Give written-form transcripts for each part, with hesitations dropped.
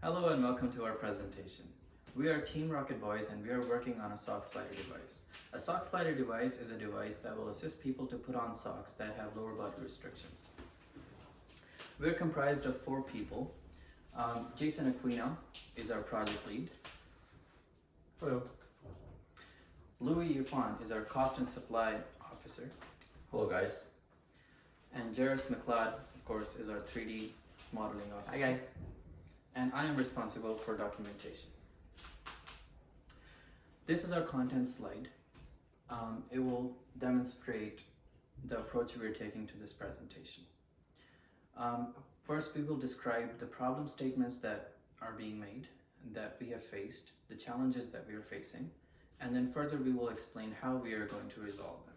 Hello and welcome to our presentation. We are Team Rocket Boys and we are working on a sock slider device. A sock slider device is a device that will assist people to put on socks that have lower body restrictions. We're comprised of 4 people. Jason Aquino is our project lead. Hello. Louis Liu is our cost and supply officer. Hello, guys. And Jairus McLeod, of course, is our 3D modeling officer. Hi, guys. And I am responsible for documentation. This is our content slide. It will demonstrate the approach we are taking to this presentation. First, we will describe the problem statements that are being made and that we have faced, the challenges that we are facing, and then further we will explain how we are going to resolve them.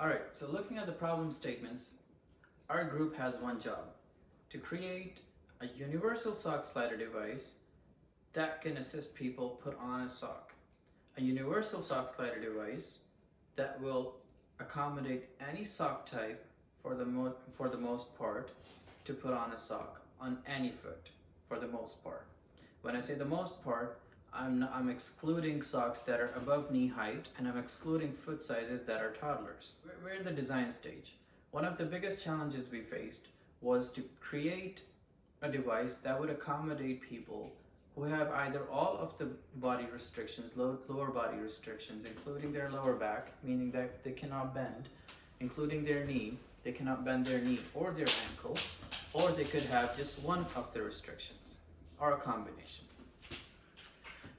Alright, so looking at the problem statements, our group has one job: to create a universal sock slider device that can assist people put on a sock. A universal sock slider device that will accommodate any sock type for the most part to put on a sock on any foot for the most part. When I say the most part, I'm excluding socks that are above knee height, and I'm excluding foot sizes that are toddlers. We're in the design stage. One of the biggest challenges we faced was to create a device that would accommodate people who have either all of the body restrictions, lower body restrictions, including their lower back, meaning that they cannot bend, including their knee, they cannot bend their knee or their ankle, or they could have just one of the restrictions, or a combination.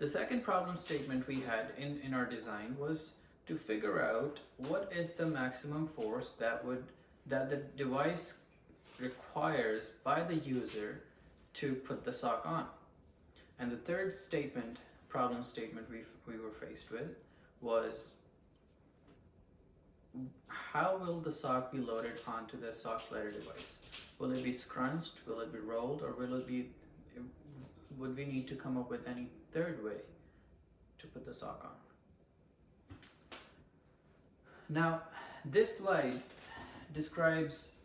The second problem statement we had in our design was to figure out what is the maximum force that the device requires by the user to put the sock on. And the third problem statement we were faced with was, how will the sock be loaded onto the sock slider device? Will it be scrunched? Will it be rolled? Or would we need to come up with any third way to put the sock on? Now, this slide describes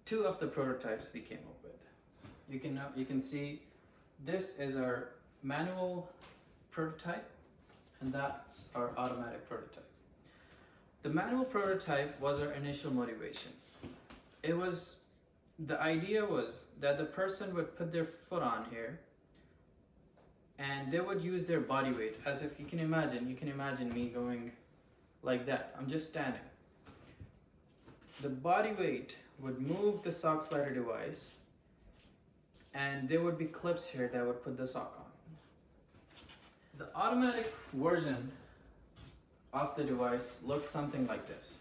2 of the prototypes we came up with. You can see this is our manual prototype, and that's our automatic prototype. The manual prototype was our initial motivation. The idea was that the person would put their foot on here and they would use their body weight, as if you can imagine me going like that. I'm just standing. The body weight would move the sock slider device, and there would be clips here that would put the sock on. The automatic version of the device looks something like this.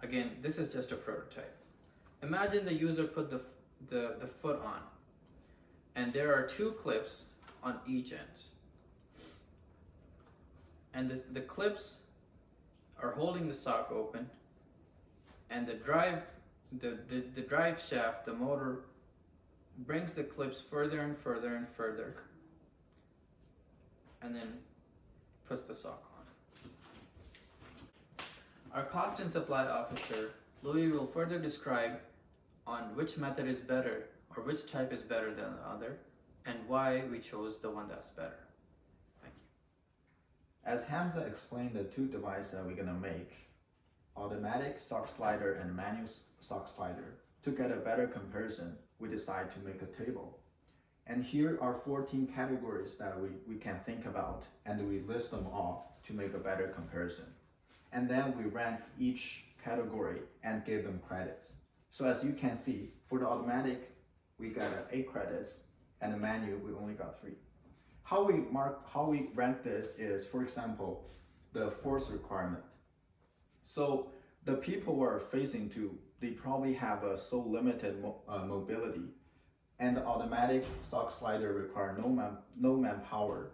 Again, this is just a prototype. Imagine the user put the foot on, and there are 2 clips on each end. And the clips are holding the sock open, and the drive shaft, the motor, brings the clips further and further and further, and then puts the sock on. Our cost and supply officer, Louis, will further describe on which method is better, or which type is better than the other, and why we chose the one that's better. Thank you. As Hamza explained the 2 devices that we're gonna make, automatic sock slider and manual sock slider, to get a better comparison, we decide to make a table. And here are 14 categories that we can think about, and we list them all to make a better comparison. And then we rank each category and give them credits. So as you can see, for the automatic, we got 8 credits, and the manual, we only got 3. How we rank this is, for example, the force requirement. So the people we're facing to, they probably have a so limited mobility, and the automatic sock slider require no manpower,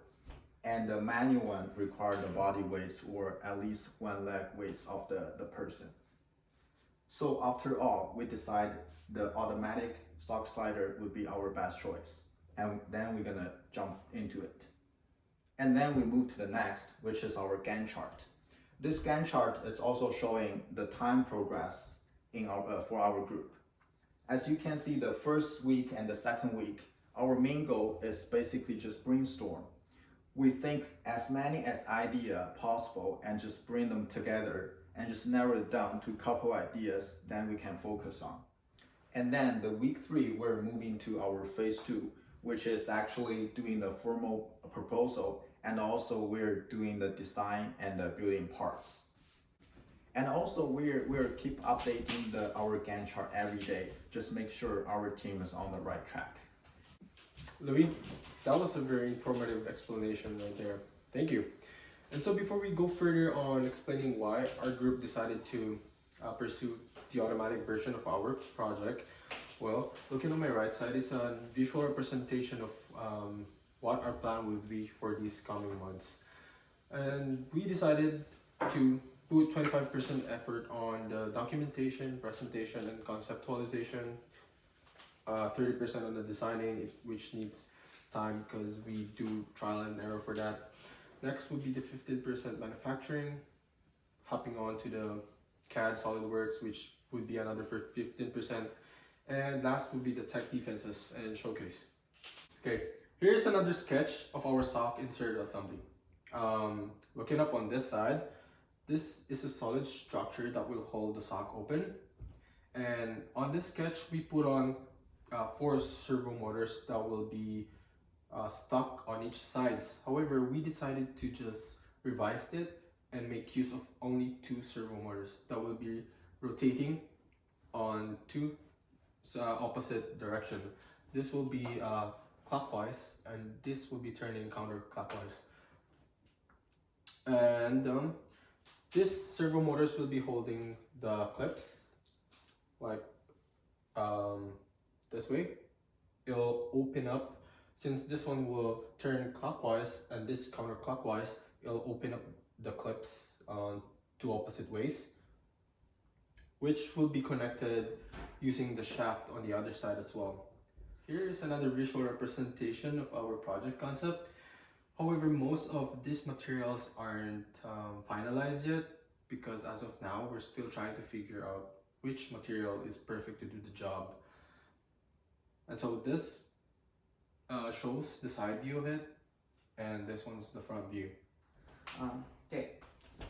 and the manual one require the body weights, or at least 1 leg weights of the person. So after all, we decide the automatic sock slider would be our best choice, and then we're gonna jump into it. And then we move to the next, which is our Gantt chart. This Gantt chart is also showing the time progress for our group. As you can see, the first week and the second week, our main goal is basically just brainstorm. We think as many as idea possible and just bring them together and just narrow it down to a couple ideas then we can focus on. And then the week 3, we're moving to our phase 2, which is actually doing the formal proposal, and also we're doing the design and the building parts. And also we're keep updating our Gantt chart every day, just make sure our team is on the right track. Louis, that was a very informative explanation right there. Thank you. And so before we go further on explaining why our group decided to pursue the automatic version of our project, well, looking on my right side is a visual representation of what our plan would be for these coming months. And we decided to put 25% effort on the documentation, presentation, and conceptualization, 30% on the designing, which needs time because we do trial and error for that. Next would be the 15% manufacturing, hopping on to the CAD SolidWorks, which would be another for 15%. And last would be the tech defenses and showcase. Okay, here's another sketch of our sock insert assembly. Looking up on this side, this is a solid structure that will hold the sock open. And on this sketch, we put on 4 servo motors that will be stuck on each sides. However, we decided to just revise it and make use of only 2 servo motors that will be rotating on 2 opposite direction. This will be clockwise and this will be turning counterclockwise. And this servo motors will be holding the clips like this way. It'll open up. Since this one will turn clockwise and this counterclockwise, it'll open up the clips 2 opposite ways, which will be connected using the shaft on the other side as well. Here is another visual representation of our project concept. However, most of these materials aren't finalized yet because as of now, we're still trying to figure out which material is perfect to do the job. And so this shows the side view of it, and this one's the front view. Okay,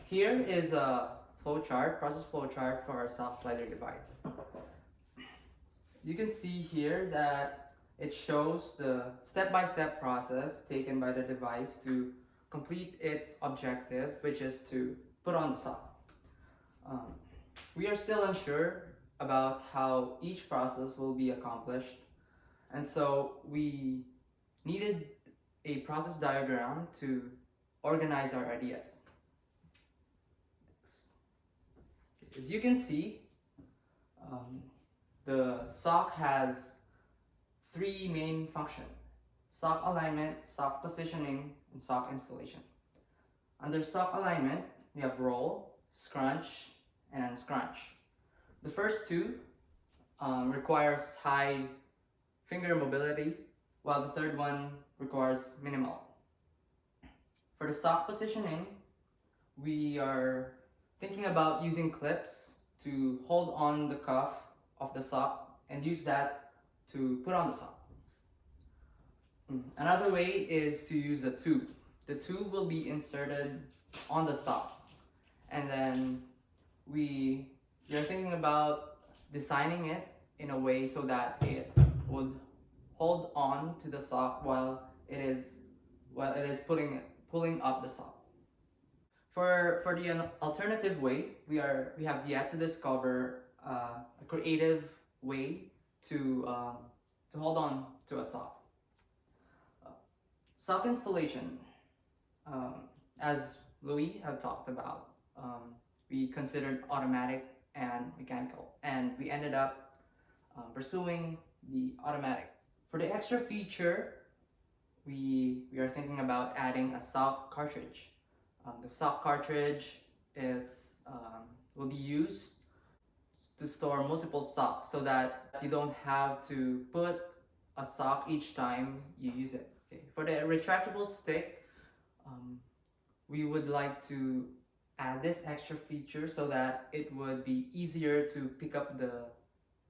here is a process flow chart for our soft slider device. You can see here that it shows the step-by-step process taken by the device to complete its objective, which is to put on the sock. We are still unsure about how each process will be accomplished, and so we needed a process diagram to organize our ideas. As you can see, the sock has 3 main functions: sock alignment, sock positioning, and sock installation. Under sock alignment, we have roll, scrunch, and unscrunch. The first 2 requires high finger mobility, while the third one requires minimal. For the sock positioning, we are thinking about using clips to hold on the cuff of the sock and use that to put on the sock. Another way is to use a tube. The tube will be inserted on the sock, and then we are thinking about designing it in a way so that it would hold on to the sock while it is pulling up the sock. For the alternative way, we have yet to discover a creative way to hold on to a sock. Sock installation, as Louis have talked about, we considered automatic and mechanical, and we ended up pursuing the automatic. For the extra feature, we are thinking about adding a sock cartridge. The sock cartridge will be used to store multiple socks so that you don't have to put a sock each time you use it. Okay. For the retractable stick, we would like to add this extra feature so that it would be easier to pick up the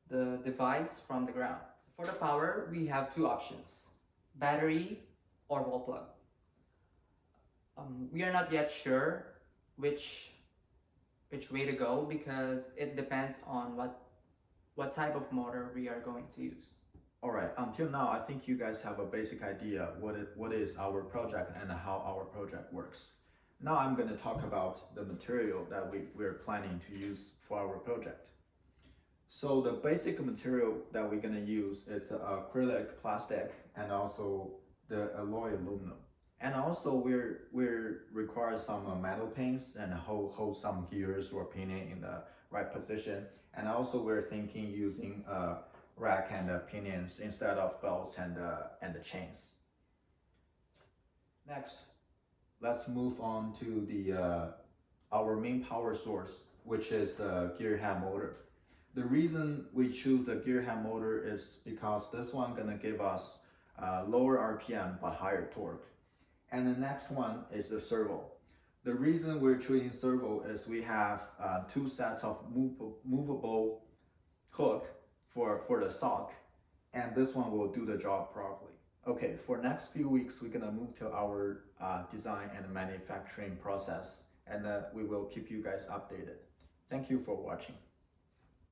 the device from the ground. For the power, we have two options: battery or wall plug. We are not yet sure which way to go because it depends on what type of motor we are going to use. Alright, until now, I think you guys have a basic idea what is our project and how our project works. Now I'm going to talk about the material that we're planning to use for our project. So the basic material that we're going to use is acrylic plastic and also the alloy aluminum. And also we're require some metal pins and hold some gears or pinion in the right position. And also we're thinking using rack and pinions instead of belts and the chains. Next, let's move on to the our main power source, which is the gear head motor. The reason we choose the gear head motor is because this one gonna give us lower RPM but higher torque. And the next one is the servo. The reason we're choosing servo is we have two sets of movable hook for the sock, and this one will do the job properly. Okay, for next few weeks, we're gonna move to our design and manufacturing process, and we will keep you guys updated. Thank you for watching.